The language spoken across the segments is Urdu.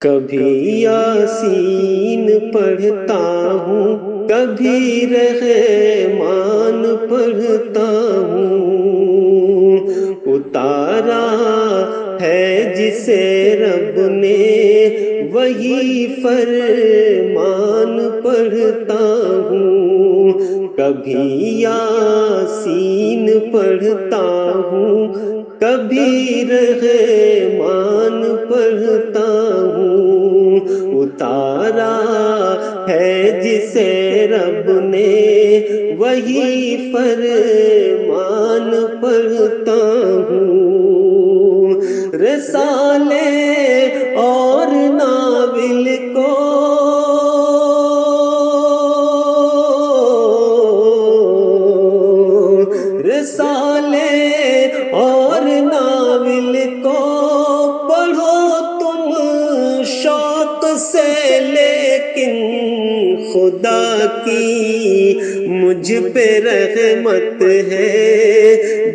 کبھی یاسین پڑھتا ہوں، کبھی رحمان پڑھتا ہوں۔ اتارا ہے جسے رب نے وہی فرمان پڑھتا ہوں۔ کبھی یاسین پڑھتا ہوں، کبھی رحمان پڑھتا ہوں۔ اتارا ہے جسے رب نے وہی فرمان پڑھتا ہوں۔ رسالے اور ناول کو رسالے اور ناول کو پڑھو تم شوق سے، لیکن خدا کی مجھ پہ رحمت ہے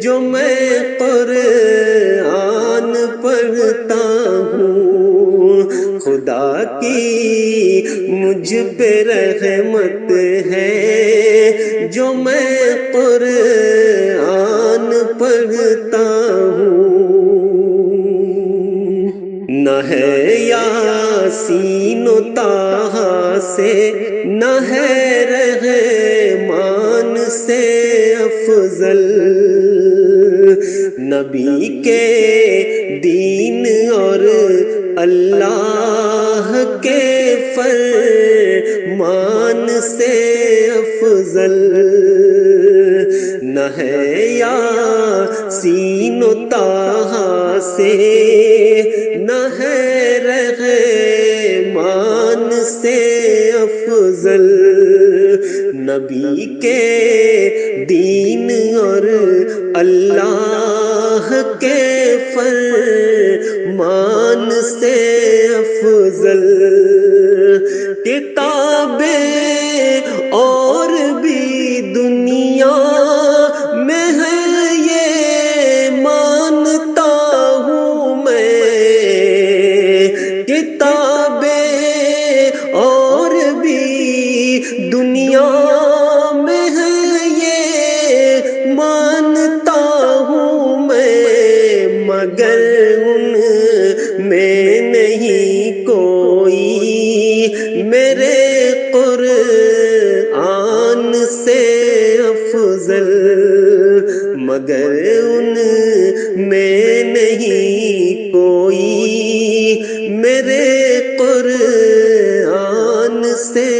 جو میں قرآن پڑھتا ہوں۔ خدا کی مجھ پہ رحمت ہے جو میں قرآن پڑھتا ہوں۔ نہ ہے یاسین و طٰہٰ سے، نہ ہے رحمان سے افضل۔ نبی کے دین اور اللہ کے فرمان سے افضل۔ نہ ہے یاسین و طٰہٰ سے، نہ ہے رحمان سے افضل۔ نبی کے دین اور اللہ کے فرمان سے افضل۔ کتابیں اور بھی دنیا میں ہے یہ مانتا ہوں میں۔ کتابیں اور بھی دنیا میں ہے یہ مانتا ہوں میں، مگر ان میں نہیں کوئی میرے قرآن سے افضل۔ مگر ان میں نہیں کوئی میرے قرآن سے